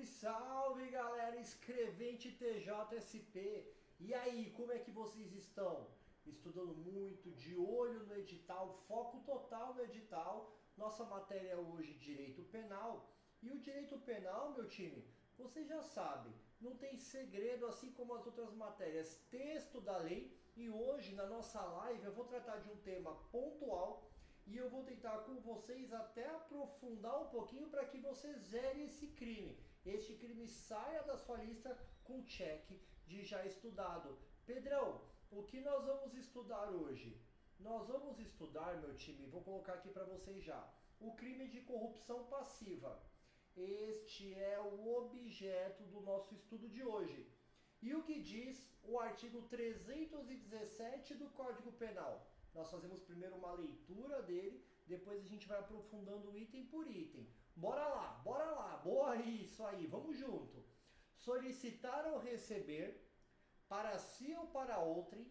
Salve, salve galera, escrevente TJSP. E aí, como é que vocês estão? Estudando muito, de olho no edital, foco total no edital. Nossa matéria é hoje Direito Penal. E o Direito Penal, meu time, vocês já sabem, não tem segredo, assim como as outras matérias, texto da lei. E hoje, na nossa live, eu vou tratar de um tema pontual e eu vou tentar com vocês até aprofundar um pouquinho para que vocês zerem esse crime. Este crime saia da sua lista com check de já estudado. Pedrão, o que nós vamos estudar hoje? Nós vamos estudar, meu time, vou colocar aqui para vocês já, o crime de corrupção passiva. Este é o objeto do nosso estudo de hoje. E o que diz o artigo 317 do Código Penal? Nós fazemos primeiro uma leitura dele, depois a gente vai aprofundando item por item. Bora lá, boa, isso aí, vamos junto. Solicitar ou receber, para si ou para outrem,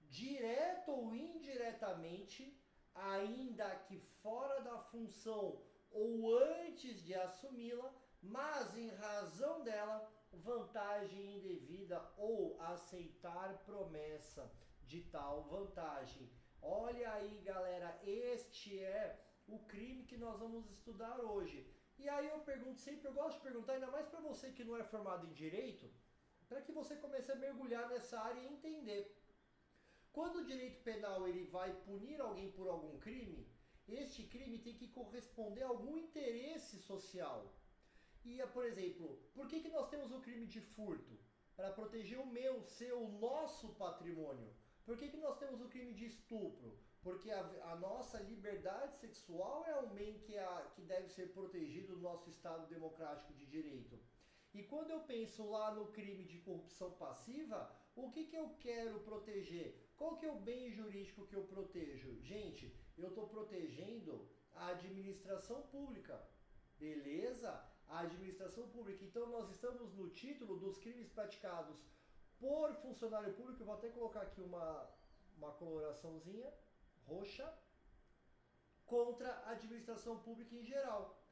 direto ou indiretamente, ainda que fora da função ou antes de assumi-la, mas em razão dela, vantagem indevida ou aceitar promessa de tal vantagem. Olha aí, galera, este é o crime que nós vamos estudar hoje. E aí eu pergunto sempre, eu gosto de perguntar, ainda mais para você que não é formado em direito, para que você comece a mergulhar nessa área e entender. Quando o direito penal ele vai punir alguém por algum crime, este crime tem que corresponder a algum interesse social. E, por exemplo, por que nós temos o crime de furto? Para proteger o meu, o seu, o nosso patrimônio. Por que nós temos o crime de estupro? Porque a nossa liberdade sexual é um bem que deve ser protegido no nosso Estado democrático de direito. E quando eu penso lá no crime de corrupção passiva, o que eu quero proteger? Qual que é o bem jurídico que eu protejo? Gente, eu estou protegendo a administração pública. Beleza? A administração pública. Então nós estamos no título dos crimes praticados por funcionário público. Eu vou até colocar aqui uma coloraçãozinha roxa contra a administração pública em geral.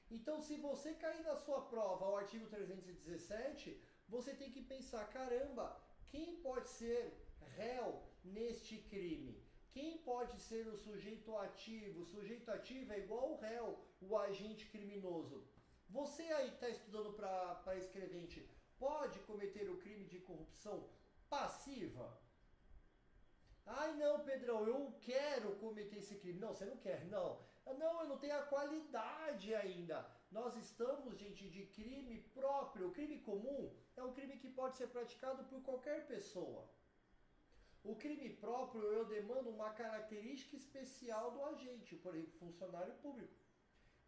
Então, se você cair na sua prova ao artigo 317, você tem que pensar, caramba, quem pode ser réu neste crime? Quem pode ser o sujeito ativo? O sujeito ativo é igual o réu, o agente criminoso. Você aí que está estudando para escrevente, pode cometer o crime de corrupção passiva? Ai não, Pedrão, eu quero cometer esse crime. Não, você não quer, não. Não, eu não tenho a qualidade ainda. Nós estamos, gente, de crime próprio. O crime comum é um crime que pode ser praticado por qualquer pessoa. O crime próprio, eu demando uma característica especial do agente, por exemplo, funcionário público.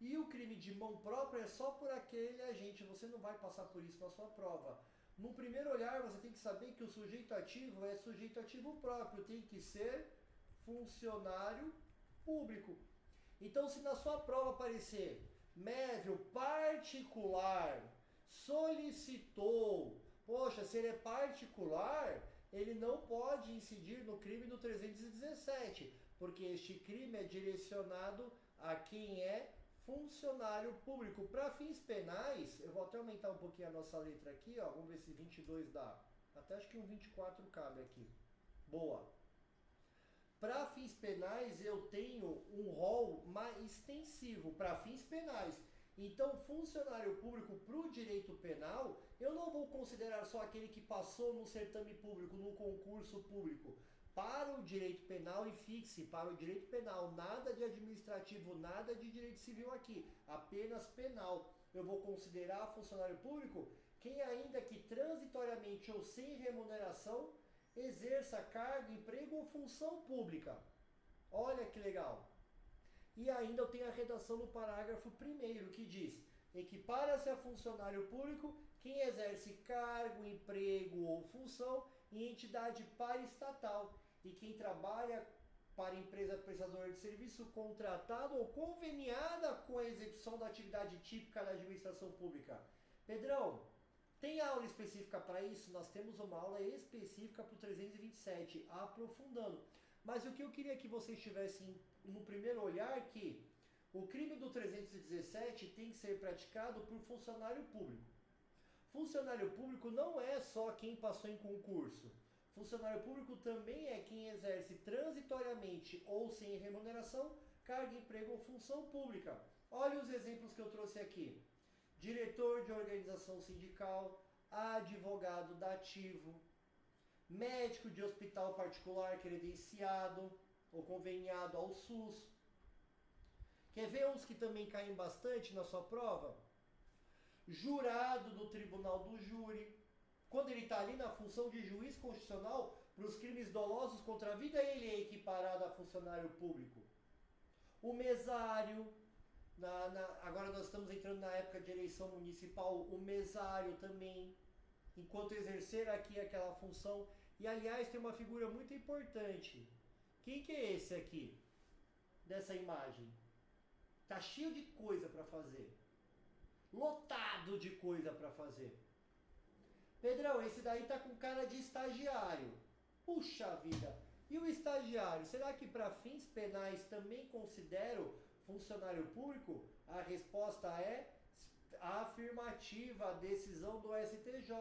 E o crime de mão própria é só por aquele agente, você não vai passar por isso na sua prova. No primeiro olhar, você tem que saber que o sujeito ativo é sujeito ativo próprio, tem que ser funcionário público. Então, se na sua prova aparecer mévio particular, solicitou, poxa, se ele é particular, ele não pode incidir no crime do 317, porque este crime é direcionado a quem é funcionário público. Para fins penais, eu vou até aumentar um pouquinho a nossa letra aqui, ó, vamos ver se 22 dá. Até acho que um 24 cabe aqui. Boa. Para fins penais, eu tenho um rol mais extensivo para fins penais. Então, funcionário público para o direito penal, eu não vou considerar só aquele que passou no certame público, no concurso público. Para o direito penal, e fixe, para o direito penal, nada de administrativo, nada de direito civil aqui, apenas penal. Eu vou considerar funcionário público quem ainda que transitoriamente ou sem remuneração exerça cargo, emprego ou função pública. Olha que legal. E ainda eu tenho a redação no parágrafo 1º que diz: equipara-se a funcionário público quem exerce cargo, emprego ou função em entidade paraestatal e quem trabalha para empresa prestadora de serviço contratada ou conveniada com a execução da atividade típica da administração pública. Pedrão, tem aula específica para isso? Nós temos uma aula específica para o 327, aprofundando. Mas o que eu queria que vocês tivessem no primeiro olhar que o crime do 317 tem que ser praticado por funcionário público. Funcionário público não é só quem passou em concurso. Funcionário público também é quem exerce transitoriamente ou sem remuneração cargo, emprego ou função pública. Olha os exemplos que eu trouxe aqui. Diretor de organização sindical, advogado dativo, médico de hospital particular credenciado ou conveniado ao SUS. Quer ver uns que também caem bastante na sua prova? Jurado do tribunal do júri. Quando ele está ali na função de juiz constitucional para os crimes dolosos contra a vida, ele é equiparado a funcionário público. O mesário, agora nós estamos entrando na época de eleição municipal, o mesário também, enquanto exercer aqui aquela função. E aliás, tem uma figura muito importante. Quem que é esse aqui? Dessa imagem. Tá cheio de coisa para fazer. Lotado de coisa para fazer. Pedrão, esse daí tá com cara de estagiário. Puxa vida. E o estagiário, será que para fins penais também considero funcionário público? A resposta é afirmativa, a decisão do STJ.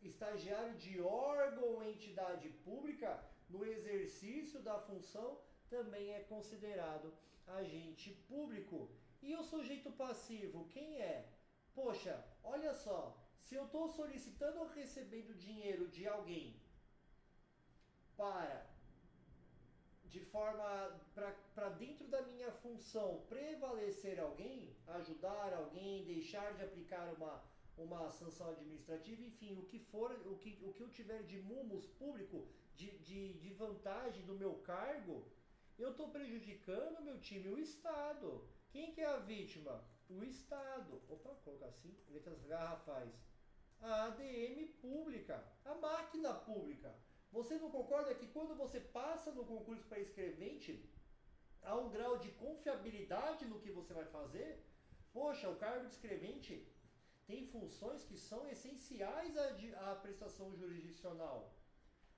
Estagiário de órgão ou entidade pública, no exercício da função, também é considerado agente público. E o sujeito passivo, quem é? Poxa, olha só, se eu estou solicitando ou recebendo dinheiro de alguém de forma para dentro da minha função prevalecer alguém, ajudar alguém, deixar de aplicar uma sanção administrativa, enfim, o que for, o que eu tiver de mumus público, de vantagem do meu cargo, eu estou prejudicando meu time, o Estado. Quem que é a vítima? O Estado. Opa, vou colocar assim, letras garrafais. A ADM pública, a máquina pública. Você não concorda que quando você passa no concurso para escrevente, há um grau de confiabilidade no que você vai fazer? Poxa, o cargo de escrevente tem funções que são essenciais à prestação jurisdicional,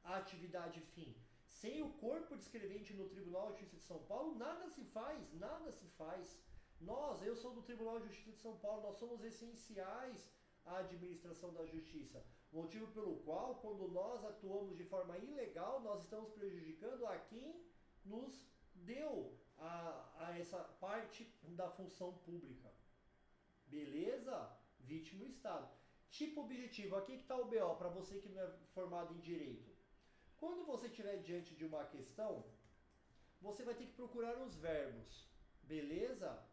à atividade fim. Sem o corpo de escrevente no Tribunal de Justiça de São Paulo, nada se faz, nada se faz. Eu sou do Tribunal de Justiça de São Paulo, nós somos essenciais à administração da justiça. Motivo pelo qual, quando nós atuamos de forma ilegal, nós estamos prejudicando a quem nos deu a essa parte da função pública. Beleza? Vítima o Estado. Tipo objetivo, aqui que está o BO, para você que não é formado em direito. Quando você estiver diante de uma questão, você vai ter que procurar os verbos. Beleza?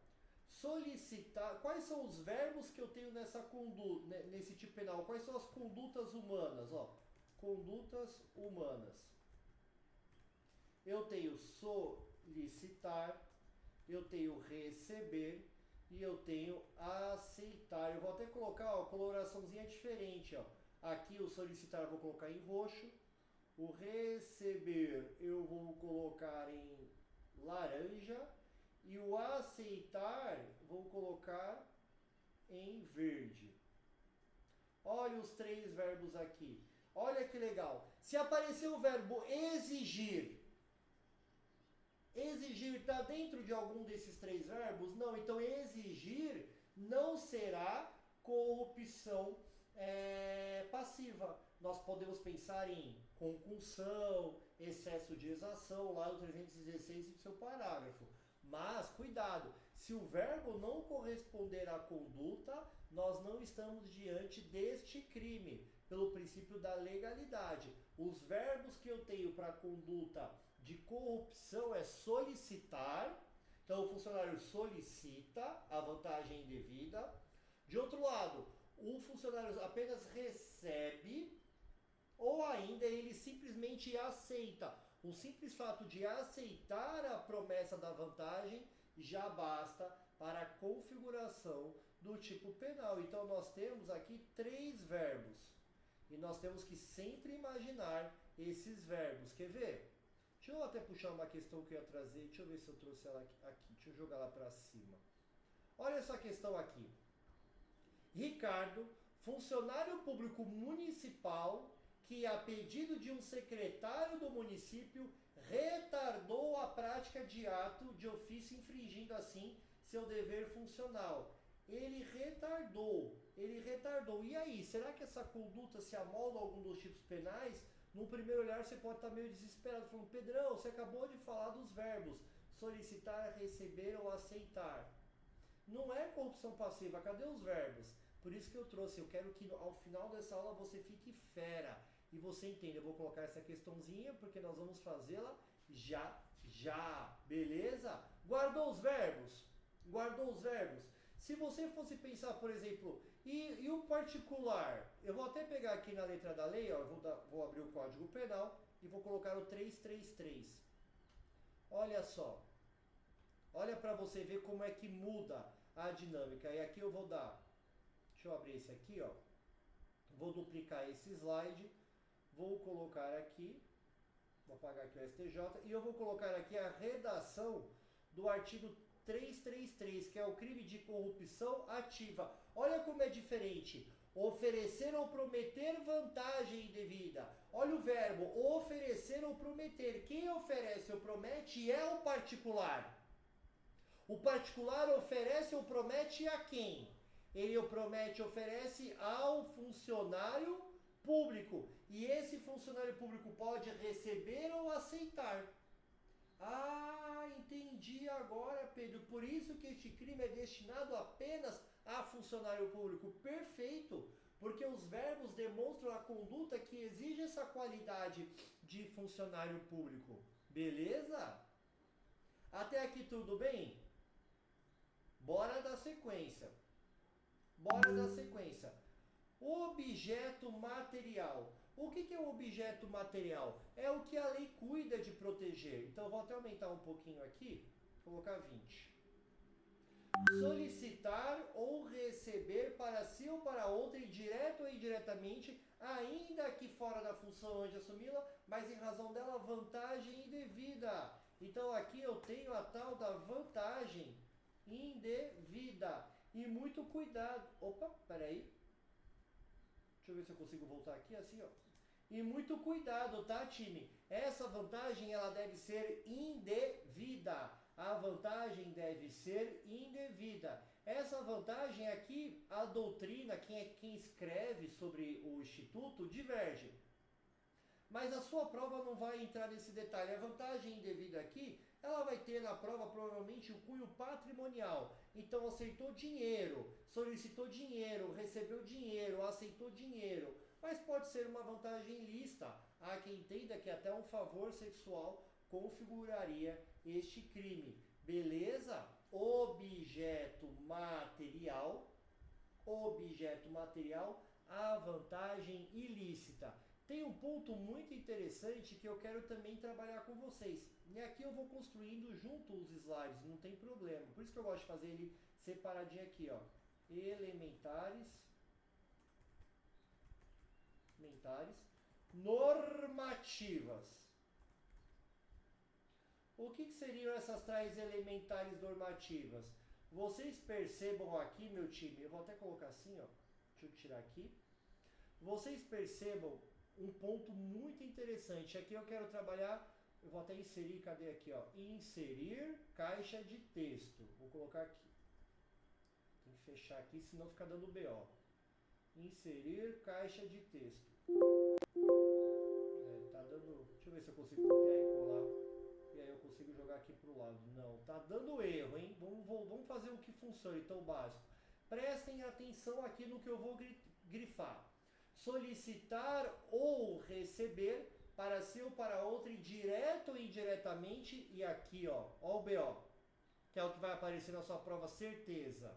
Solicitar. Quais são os verbos que eu tenho nessa conduta, nesse tipo penal? Quais são as condutas humanas? Ó, condutas humanas. Eu tenho solicitar, eu tenho receber e eu tenho aceitar. Eu vou até colocar, ó, coloraçãozinha diferente, ó. Aqui o solicitar eu vou colocar em roxo, o receber eu vou colocar em laranja e o aceitar vou colocar em verde. Olha os três verbos aqui. Olha que legal. Se aparecer o verbo exigir, exigir está dentro de algum desses três verbos? Não. Então exigir não será corrupção passiva. Nós podemos pensar em concussão, excesso de exação, lá no 316 do seu parágrafo. Mas, cuidado, se o verbo não corresponder à conduta, nós não estamos diante deste crime, pelo princípio da legalidade. Os verbos que eu tenho para conduta de corrupção é solicitar, então o funcionário solicita a vantagem indevida. De outro lado, o funcionário apenas recebe, ou ainda ele simplesmente aceita. O simples fato de aceitar a promessa da vantagem já basta para a configuração do tipo penal. Então nós temos aqui três verbos e nós temos que sempre imaginar esses verbos. Quer ver? Deixa eu até puxar uma questão que eu ia trazer. Deixa eu ver se eu trouxe ela aqui. Deixa eu jogar lá para cima. Olha essa questão aqui. Ricardo, funcionário público municipal, que a pedido de um secretário do município retardou a prática de ato de ofício, infringindo assim seu dever funcional. Ele retardou. ele retardou. E aí, será que essa conduta se amolda a algum dos tipos penais? No primeiro olhar você pode estar meio desesperado, falando, Pedrão, você acabou de falar dos verbos solicitar, receber ou aceitar. Não é corrupção passiva, cadê os verbos? Por isso que eu trouxe, eu quero que ao final dessa aula você fique fera e você entenda. Eu vou colocar essa questãozinha porque nós vamos fazê-la já, beleza? Guardou os verbos? Guardou os verbos? Se você fosse pensar, por exemplo, e o particular? Eu vou até pegar aqui na letra da lei, ó, vou abrir o Código Penal e vou colocar o 333. Olha só. Olha para você ver como é que muda a dinâmica. E aqui eu vou dar, deixa eu abrir esse aqui, ó. Vou duplicar esse slide, vou colocar aqui, vou apagar aqui o STJ, e eu vou colocar aqui a redação do artigo 333, que é o crime de corrupção ativa. Olha como é diferente. Oferecer ou prometer vantagem indevida. Olha o verbo, oferecer ou prometer. Quem oferece ou promete é o particular. O particular oferece ou promete a quem? Ele promete e oferece ao funcionário público. E esse funcionário público pode receber ou aceitar. Ah, entendi agora, Pedro. Por isso que este crime é destinado apenas a funcionário público. Perfeito. Porque os verbos demonstram a conduta que exige essa qualidade de funcionário público. Beleza? Até aqui tudo bem? Bora dar sequência. Objeto material. O que é o objeto material? É o que a lei cuida de proteger. Então, eu vou até aumentar um pouquinho aqui, colocar 20. Solicitar ou receber para si ou para outrem, direto ou indiretamente, ainda que fora da função antes de assumi-la, mas em razão dela, vantagem indevida. Então, aqui eu tenho a tal da vantagem indevida. E muito cuidado. Opa, peraí. Deixa eu ver se eu consigo voltar aqui, assim, ó. E muito cuidado, tá, time? Essa vantagem, ela deve ser indevida. A vantagem deve ser indevida. Essa vantagem aqui, a doutrina, quem escreve sobre o Instituto, diverge. Mas a sua prova não vai entrar nesse detalhe. A vantagem indevida aqui, ela vai ter na prova provavelmente o cunho patrimonial. Então, aceitou dinheiro, solicitou dinheiro, recebeu dinheiro, aceitou dinheiro. Mas pode ser uma vantagem ilícita. Há quem entenda que até um favor sexual configuraria este crime. Beleza? Objeto material, a vantagem ilícita. Tem um ponto muito interessante que eu quero também trabalhar com vocês. E aqui eu vou construindo junto os slides, não tem problema. Por isso que eu gosto de fazer ele separadinho aqui, ó. Elementares, normativas. O que seriam essas tais elementares normativas? Vocês percebam aqui, meu time, eu vou até colocar assim, ó. Deixa eu tirar aqui. Vocês percebam um ponto muito interessante. Aqui eu quero trabalhar, eu vou até inserir, cadê aqui, ó? Inserir caixa de texto. Vou colocar aqui. Tem que fechar aqui, senão fica dando BO. Inserir caixa de texto. Tá dando... Deixa eu ver se eu consigo copiar e colar. E aí eu consigo jogar aqui pro lado. Não, tá dando erro, hein? Vamos fazer o que funciona, então, básico. Prestem atenção aqui no que eu vou grifar. Solicitar ou receber para si ou para outro, direto ou indiretamente, e aqui, ó o BO, que é o que vai aparecer na sua prova, certeza.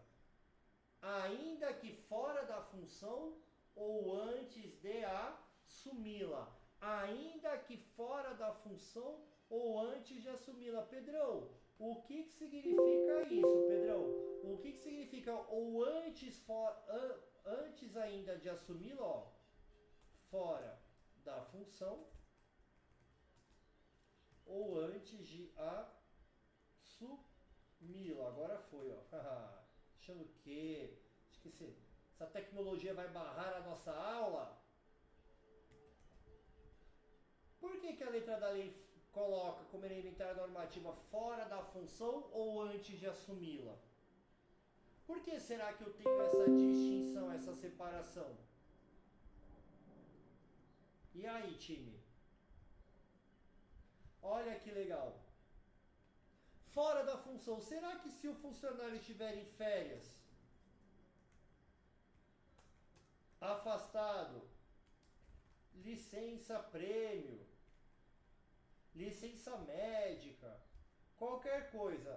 Ainda que fora da função ou antes de assumi-la. Ainda que fora da função ou antes de assumi-la. Pedrão, o que significa isso, Pedrão? O que significa ou antes, antes ainda de assumi-la, ó, fora da função ou antes de assumi-la. Agora foi, ó. Achando que essa tecnologia vai barrar a nossa aula? Por que a letra da lei coloca como elementar normativa fora da função ou antes de assumi-la? Por que será que eu tenho essa distinção, essa E aí, time? Olha que legal. Fora da função, será que se o funcionário estiver em férias, afastado, licença prêmio, licença médica, qualquer coisa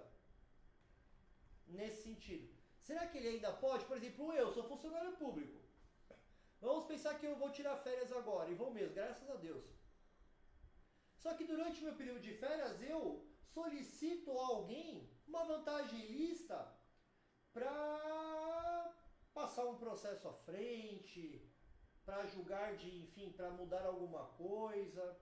nesse sentido, será que ele ainda pode? Por exemplo, eu sou funcionário público. Vamos pensar que eu vou tirar férias agora, e vou mesmo, graças a Deus. Só que durante meu período de férias eu solicito a alguém uma vantagem lista para passar um processo à frente, para julgar enfim, para mudar alguma coisa.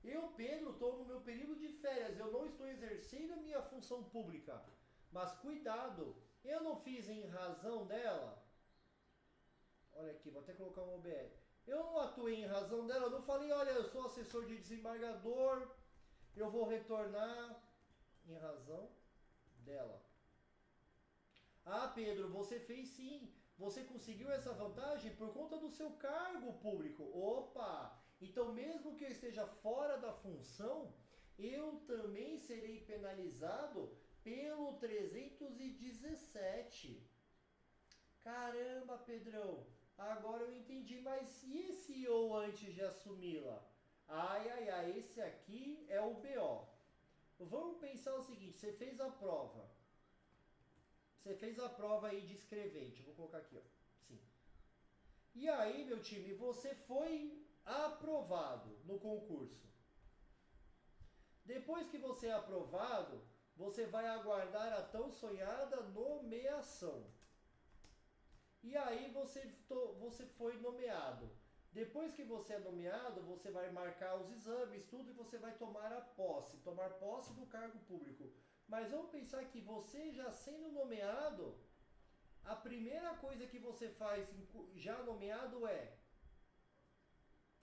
Eu, Pedro, estou no meu período de férias, eu não estou exercendo a minha função pública. Mas cuidado, eu não fiz em razão dela. Olha aqui, vou até colocar um OBR. Eu não atuei em razão dela, eu não falei, olha, eu sou assessor de desembargador, eu vou retornar em razão dela. Ah, Pedro, você fez sim. Você conseguiu essa vantagem por conta do seu cargo público. Opa! Então, mesmo que eu esteja fora da função, eu também serei penalizado pelo 317. Caramba, Pedrão! Agora eu entendi, mas e esse eu antes de assumi-la? Ai, esse aqui é o BO. Vamos pensar o seguinte, você fez a prova. Você fez a prova aí de escrevente, vou colocar aqui, ó. Sim. E aí, meu time, você foi aprovado no concurso. Depois que você é aprovado, você vai aguardar a tão sonhada nomeação. E aí você foi nomeado. Depois que você é nomeado, você vai marcar os exames, tudo, e você vai tomar posse do cargo público. Mas vamos pensar que você já sendo nomeado, a primeira coisa que você faz já nomeado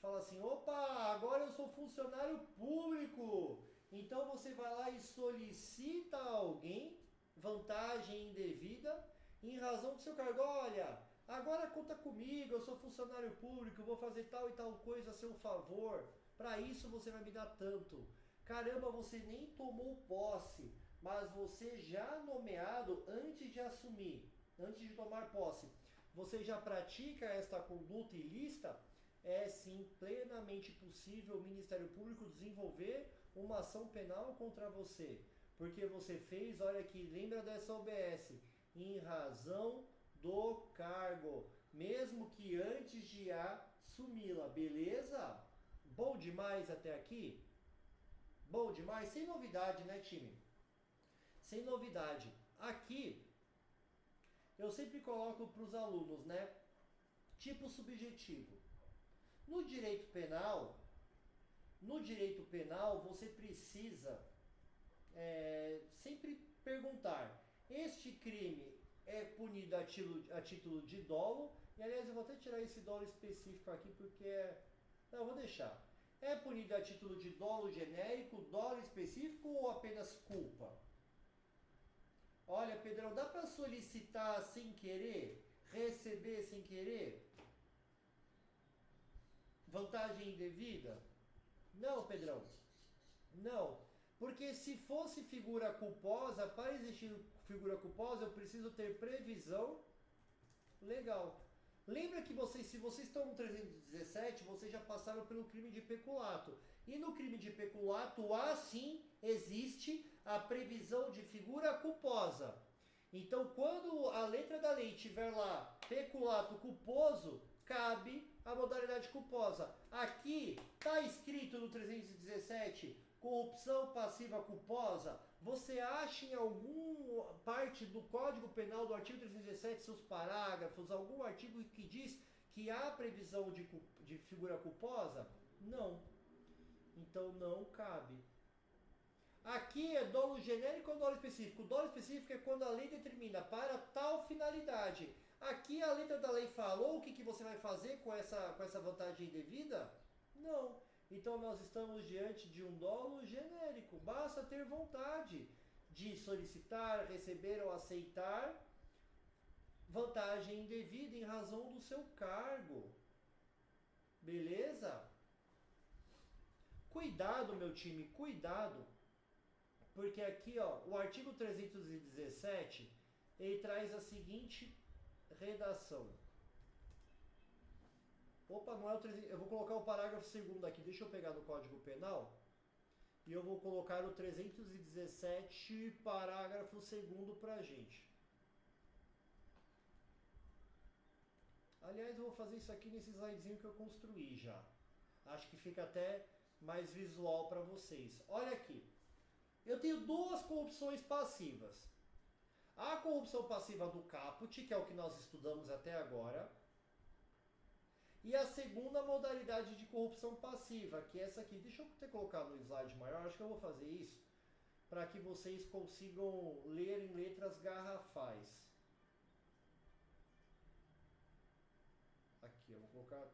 fala assim, opa, agora eu sou funcionário público. Então você vai lá e solicita a alguém vantagem indevida em razão do seu cargo. Olha, agora conta comigo, eu sou funcionário público, vou fazer tal e tal coisa a seu favor. Para isso você vai me dar tanto. Caramba, você nem tomou posse, mas você já nomeado antes de assumir, antes de tomar posse, você já pratica esta conduta ilícita? É sim plenamente possível o Ministério Público desenvolver uma ação penal contra você, porque você fez, olha aqui, lembra dessa OBS, em razão do cargo, mesmo que antes de assumi-la, beleza? Bom demais até aqui? Bom demais, sem novidade, né, time? Sem novidade. Aqui, eu sempre coloco para os alunos, né? Tipo subjetivo. No direito penal, você precisa sempre perguntar: este crime é punido a título de dolo? E aliás, eu vou até tirar esse dolo específico aqui porque não, vou deixar. É punido a título de dolo genérico, dolo específico ou apenas culpa? Olha, Pedrão, dá para solicitar sem querer? Receber sem querer? Vantagem indevida? Não, Pedrão. Não. Porque se fosse figura culposa, para existir figura culposa, eu preciso ter previsão legal. Lembra que se vocês estão no 317, vocês já passaram pelo crime de peculato. E no crime de peculato, assim, existe a previsão de figura culposa. Então, quando a letra da lei tiver lá peculato culposo, cabe a modalidade culposa. Aqui está escrito no 317 corrupção passiva culposa. Você acha em alguma parte do Código Penal do artigo 317, seus parágrafos, algum artigo que diz que há previsão de figura culposa? Não. Então não cabe. Aqui é dolo genérico ou dolo específico? O dolo específico é quando a lei determina para tal finalidade. Aqui a letra da lei falou o que você vai fazer com essa vantagem indevida? Não. Então nós estamos diante de um dolo genérico. Basta ter vontade de solicitar, receber ou aceitar vantagem indevida em razão do seu cargo. Beleza? Cuidado, meu time, cuidado, porque aqui, ó, o artigo 317, ele traz a seguinte redação. Opa, não é o 300, eu vou colocar o parágrafo 2º aqui, deixa eu pegar no Código Penal, e eu vou colocar o 317, parágrafo 2º pra gente. Aliás, eu vou fazer isso aqui nesse slidezinho que eu construí já. Acho que fica até mais visual para vocês. Olha aqui. Eu tenho duas corrupções passivas. A corrupção passiva do caput, que é o que nós estudamos até agora. E a segunda modalidade de corrupção passiva, que é essa aqui. Deixa eu ter colocado no slide maior. Acho que eu vou fazer isso para que vocês consigam ler em letras garrafais. Aqui, eu vou colocar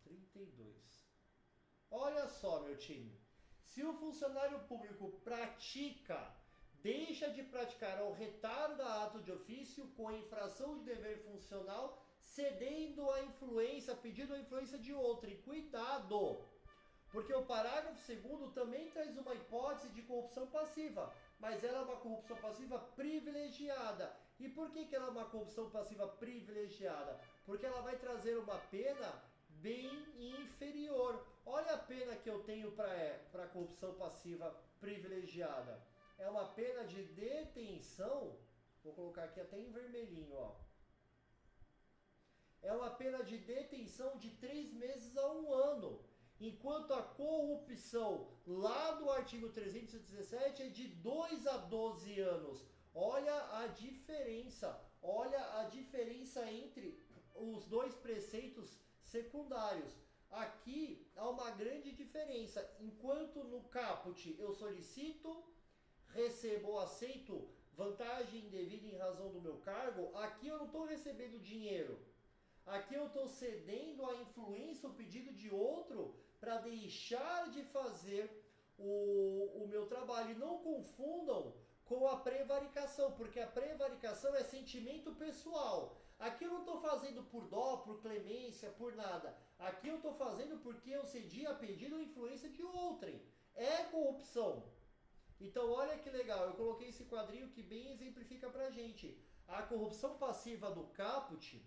32. Olha só, meu time. Se o funcionário público deixa de praticar ou retarda ato de ofício com infração de dever funcional, cedendo a influência, pedindo a influência de outrem. Cuidado! Porque o parágrafo 2º também traz uma hipótese de corrupção passiva, mas ela é uma corrupção passiva privilegiada. E por que ela é uma corrupção passiva privilegiada? Porque ela vai trazer uma pena bem inferior. Olha a pena que eu tenho para corrupção passiva privilegiada. É uma pena de detenção, vou colocar aqui até em vermelhinho, ó. É uma pena de detenção de 3 meses a 1 ano. Enquanto a corrupção lá do artigo 317 é de 2 a 12 anos. Olha a diferença entre os dois preceitos secundários. Aqui há uma grande diferença. Enquanto no caput eu solicito, recebo ou aceito vantagem indevida em razão do meu cargo, aqui eu não estou recebendo dinheiro. Aqui eu estou cedendo à influência, o pedido de outro, para deixar de fazer o meu trabalho. E não confundam com a prevaricação, porque a prevaricação é sentimento pessoal. Aqui eu não estou fazendo por dó, por clemência, por nada. Aqui eu estou fazendo porque eu cedi a pedido ou influência de outrem. É corrupção. Então olha que legal, eu coloquei esse quadrinho que bem exemplifica pra gente. A corrupção passiva do caput,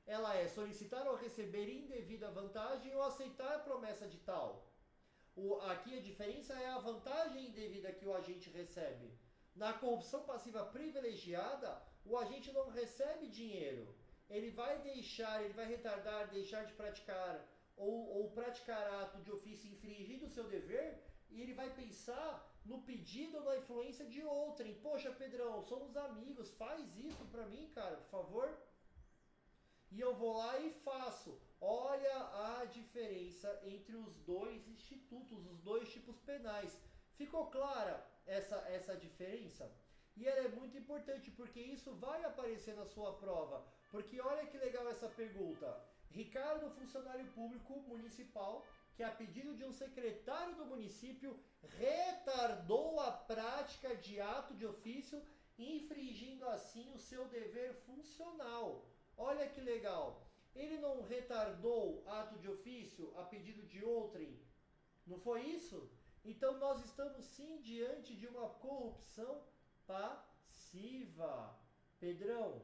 ela é solicitar ou receber indevida vantagem ou aceitar a promessa de tal. Aqui a diferença é a vantagem indevida que o agente recebe. Na corrupção passiva privilegiada, o agente não recebe dinheiro. Ele vai retardar, deixar de praticar ou praticar ato de ofício infringindo o seu dever, e ele vai pensar no pedido ou na influência de outrem. Poxa, Pedrão, somos amigos, faz isso pra mim, cara, por favor. E eu vou lá e faço. Olha a diferença entre os dois institutos, os dois tipos penais. Ficou clara essa diferença? E ela é muito importante porque isso vai aparecer na sua prova. Porque olha que legal essa pergunta. Ricardo, funcionário público municipal, que a pedido de um secretário do município retardou a prática de ato de ofício, infringindo assim o seu dever funcional. Olha que legal. Ele não retardou ato de ofício a pedido de outrem. Não foi isso? Então nós estamos sim diante de uma corrupção passiva. Pedrão,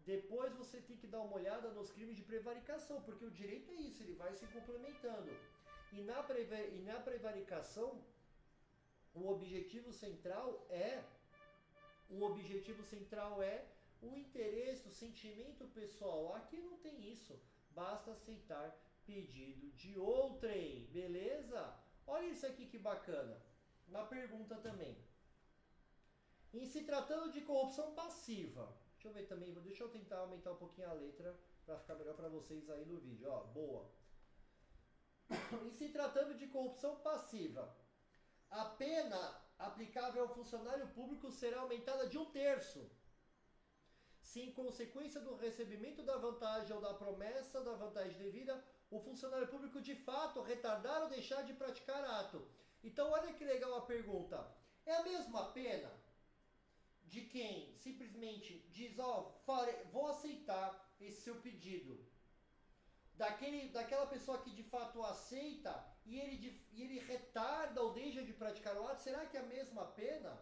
depois você tem que dar uma olhada nos crimes de prevaricação, porque o direito é isso, ele vai se complementando. E na prevaricação, o objetivo central é o interesse, o sentimento pessoal. Aqui não tem isso. Basta aceitar pedido de outrem. Beleza? Olha isso aqui que bacana. Uma pergunta também. Em se tratando de corrupção passiva. Deixa eu ver também. Deixa eu tentar aumentar um pouquinho a letra para ficar melhor para vocês aí no vídeo. Ó, boa. Em se tratando de corrupção passiva, a pena aplicável ao funcionário público será aumentada de 1/3. Se em consequência do recebimento da vantagem ou da promessa da vantagem devida, o funcionário público de fato retardar ou deixar de praticar ato. Então olha que legal a pergunta. É a mesma pena de quem simplesmente diz, vou aceitar esse seu pedido. daquela pessoa que de fato aceita e ele retarda ou deixa de praticar o ato, será que é a mesma pena?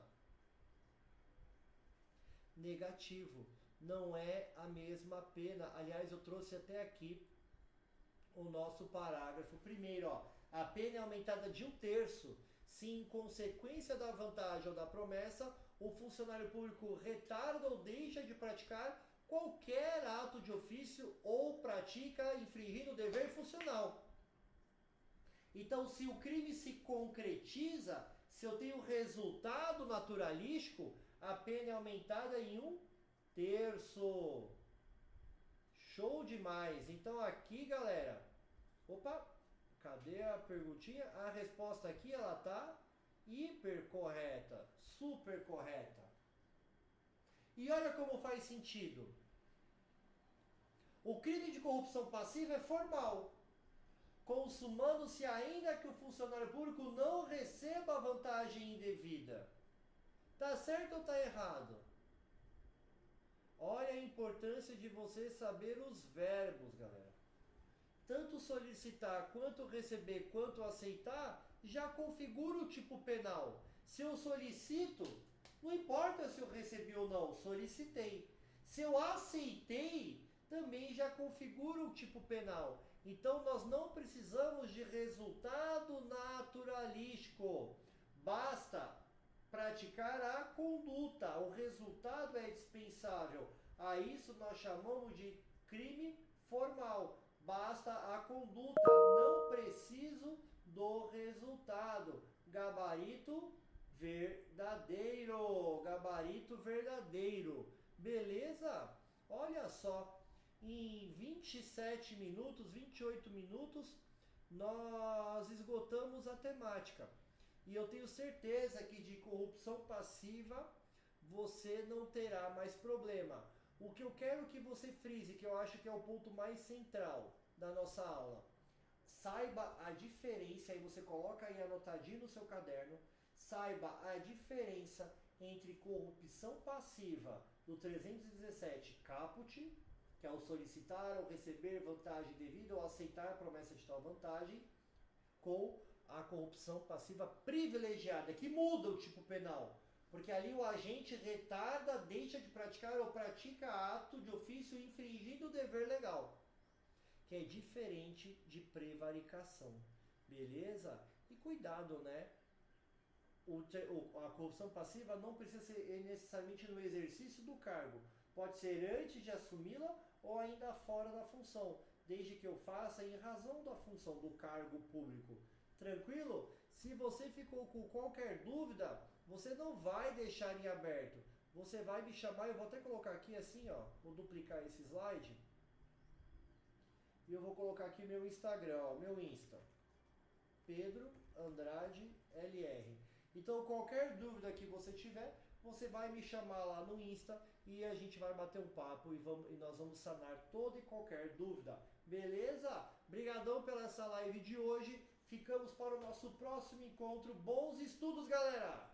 Negativo, não é a mesma pena. Aliás, eu trouxe até aqui o nosso parágrafo primeiro, ó. A pena é aumentada de 1/3 se em consequência da vantagem ou da promessa o funcionário público retarda ou deixa de praticar qualquer ato de ofício ou pratica infringindo o dever funcional. Então, se o crime se concretiza, se eu tenho resultado naturalístico, a pena é aumentada em 1/3. Show demais! Então aqui, galera, opa, cadê a perguntinha? A resposta aqui, ela tá hiper correta, super correta. E olha como faz sentido. O crime de corrupção passiva é formal, consumando-se ainda que o funcionário público não receba vantagem indevida. Tá certo ou tá errado? Olha a importância de você saber os verbos, galera. Tanto solicitar, quanto receber, quanto aceitar, já configura o tipo penal. Se eu solicito, não importa se eu recebi ou não, solicitei. Se eu aceitei, também já configura o tipo penal. Então nós não precisamos de resultado naturalístico. Basta praticar a conduta. O resultado é dispensável. A isso nós chamamos de crime formal. Basta a conduta, não preciso do resultado. Gabarito verdadeiro. Gabarito verdadeiro. Beleza? Olha só, em 27 minutos, 28 minutos, nós esgotamos a temática. E eu tenho certeza que de corrupção passiva você não terá mais problema. O que eu quero que você frise, que eu acho que é o ponto mais central da nossa aula, saiba a diferença, aí você coloca aí anotadinho no seu caderno, saiba a diferença entre corrupção passiva do 317 caput, que é o solicitar ou receber vantagem devida ou aceitar a promessa de tal vantagem, com a corrupção passiva privilegiada, que muda o tipo penal. Porque ali o agente retarda, deixa de praticar ou pratica ato de ofício infringindo o dever legal, que é diferente de prevaricação. Beleza? E cuidado, né? A corrupção passiva não precisa ser necessariamente no exercício do cargo. Pode ser antes de assumi-la ou ainda fora da função, desde que eu faça em razão da função do cargo público. Tranquilo? Se você ficou com qualquer dúvida, você não vai deixar em aberto. Você vai me chamar, eu vou até colocar aqui assim, ó, vou duplicar esse slide. E eu vou colocar aqui meu Instagram, ó, meu Insta. Pedro Andrade LR. Então qualquer dúvida que você tiver, você vai me chamar lá no Insta e a gente vai bater um papo e nós vamos sanar toda e qualquer dúvida. Beleza? Obrigadão pela essa live de hoje. Ficamos para o nosso próximo encontro. Bons estudos, galera!